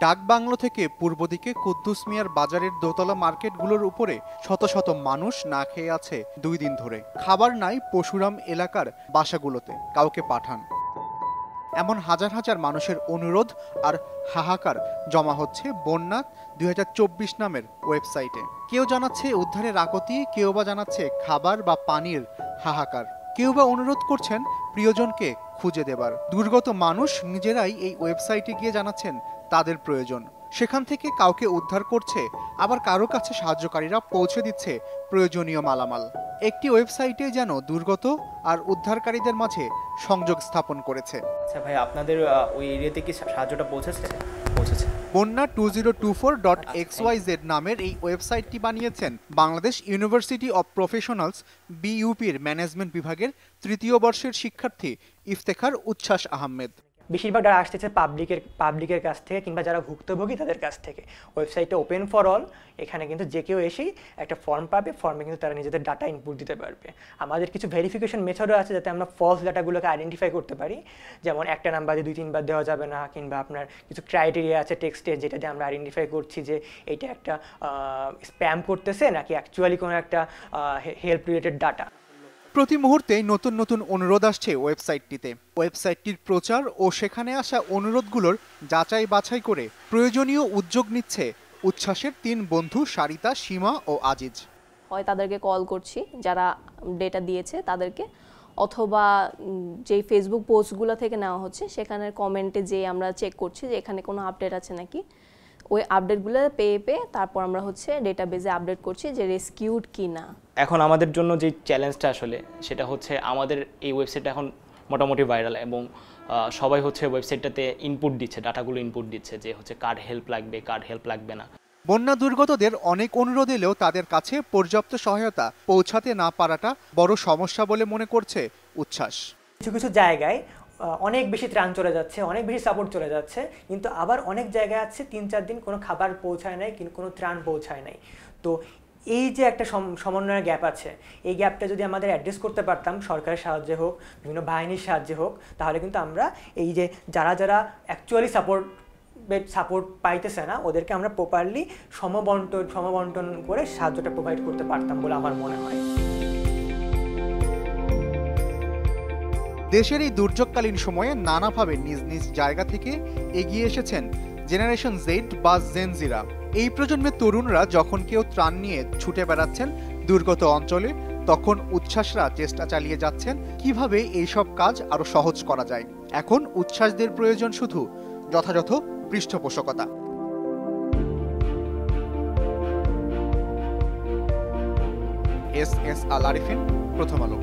ডাকবাংলো থেকে পূর্ব দিকে কুদ্দুস মিয়ার বাজারের দোতলা মার্কেটগুলোর উপরে শত শত মানুষ না খেয়ে আছে 2 দিন ধরে। খাবার নাই পশুরাম এলাকার বাসাগুলোতে, কাউকে পাঠান। এমন হাজার হাজার মানুষের অনুরোধ আর হাহাকার জমা হচ্ছে বন্যা 2024 নামের ওয়েবসাইটে। কেউ জানাচ্ছে উদ্ধারের আকুতি, কেউ বা জানাচ্ছে খাবার বা পানির হাহাকার, কেউ বা অনুরোধ করছেন প্রিয়জনকে খুঁজে দেবার। দুর্গত মানুষ নিজেরাই এই ওয়েবসাইটে গিয়ে জানাচ্ছেন তাদের প্রয়োজন। সেখান থেকে কাউকে উদ্ধার করছে, আবার কারো কাছে সাহায্যকারীরা পৌঁছে দিচ্ছে প্রয়োজনীয় মালামাল। একটি ওয়েবসাইটে যেন দুর্গত আর উদ্ধারকারীদের মাঝে সংযোগ স্থাপন করেছে। আচ্ছা ভাই, আপনাদের ওই এরিয়াতে কি সাহায্যটা পৌঁছেছে? বন্যা 2024.xyz নামের এই ওয়েবসাইটটি বানিয়েছেন বাংলাদেশ ইউনিভার্সিটি অব প্রফেশনালস বিইউপির ম্যানেজমেন্ট বিভাগের 3য় বর্ষের শিক্ষার্থী ইফতেখার উচ্ছ্বাস আহমেদ। বেশিরভাগ যারা আসতেছে পাবলিকের কাছ থেকে কিংবা যারা ভুক্তভোগী তাদের কাছ থেকে। ওয়েবসাইটটা ওপেন ফর অল, এখানে কিন্তু যে কেউ এসেই একটা ফর্ম পাবে, ফর্মে কিন্তু তারা নিজেদের ডাটা ইনপুট দিতে পারবে। আমাদের কিছু ভেরিফিকেশন মেথডও আছে যাতে আমরা ফলস ডাটাগুলোকে আইডেন্টিফাই করতে পারি, যেমন একটা নাম্বার দিয়ে 2-3 বার দেওয়া যাবে না, কিংবা আপনার কিছু ক্রাইটেরিয়া আছে টেক্সটে যেটা দিয়ে আমরা আইডেন্টিফাই করছি যে এটা একটা স্প্যাম করতেছে নাকি অ্যাকচুয়ালি কোনো একটা হেল্প রিলেটেড ডাটা। প্রতি মুহূর্তেই নতুন নতুন অনুরোধ আসছে ওয়েবসাইটটিতে। ওয়েবসাইটটির প্রচার ও সেখানে আসা অনুরোধগুলোর যাচাই বাছাই করে প্রয়োজনীয় উদ্যোগ নিচ্ছে উচ্ছ্বাসের 3 বন্ধু সারিতা, সীমা ও আজিজ। হয় তাদেরকে কল করছি যারা ডেটা দিয়েছে তাদেরকে, অথবা যেই ফেসবুক পোস্টগুলো থেকে নেওয়া হচ্ছে সেখানের কমেন্টে যে আমরা চেক করছি যে এখানে কোনো আপডেট আছে নাকি। ওই আপডেটগুলো পেয়ে তারপর আমরা ডেটাবেজে আপডেট করছি যে রেস্কিউড কি না। এখন আমাদের জন্য যে চ্যালেঞ্জটা আসলে সেটা হচ্ছে আমাদের এই ওয়েবসাইটটা এখন মোটামুটি ভাইরাল, এবং সবাই ওয়েবসাইটটাতে ইনপুট দিচ্ছে, ডাটাগুলো ইনপুট দিচ্ছে যে কার হেল্প লাগবে, কার হেল্প লাগবে না। বন্যা দুর্গতদের অনেক অনুরোধ এলেও তাদের কাছে পর্যাপ্ত সহায়তা পৌঁছাতে না পারাটা বড় সমস্যা বলে মনে করছে উচ্ছ্বাস। কিছু কিছু জায়গায় অনেক বেশি ত্রাণ চলে যাচ্ছে, অনেক বেশি সাপোর্ট চলে যাচ্ছে, কিন্তু আবার অনেক জায়গায় আছে 3-4 দিন কোনো খাবার পৌঁছায় নাই, কিন্তু কোনো ত্রাণ পৌঁছায় নাই। তো এই যে একটা সমন্বয়ের গ্যাপ আছে, এই গ্যাপটা যদি আমাদের অ্যাড্রেস করতে পারতাম সরকারের সাহায্যে হোক, বিভিন্ন বাহিনীর সাহায্যে হোক, তাহলে কিন্তু আমরা এই যে যারা অ্যাকচুয়ালি সাপোর্ট পাইতেছে না ওদেরকে আমরা প্রপারলি সমবন্টন করে সাহায্যটা প্রোভাইড করতে পারতাম বলে আমার মনে হয়। দেশের এই দুর্যোগকালীন সময়ে নানাভাবে নিজ নিজ জায়গা থেকে এগিয়ে এসেছেন জেনারেশন জেড বা জেনজিরা। এই প্রজন্মের তরুণরা যখন কেউ ত্রাণ নিয়ে ছুটে বেড়াচ্ছেন দুর্গত অঞ্চলে, তখন উচ্ছ্বাসরা চেষ্টা চালিয়ে যাচ্ছেন কিভাবে এইসব কাজ আরো সহজ করা যায়। এখন উচ্ছ্বাসদের প্রয়োজন শুধু যথাযথ পৃষ্ঠপোষকতা। এস আল আরিফিন, প্রথম আলো।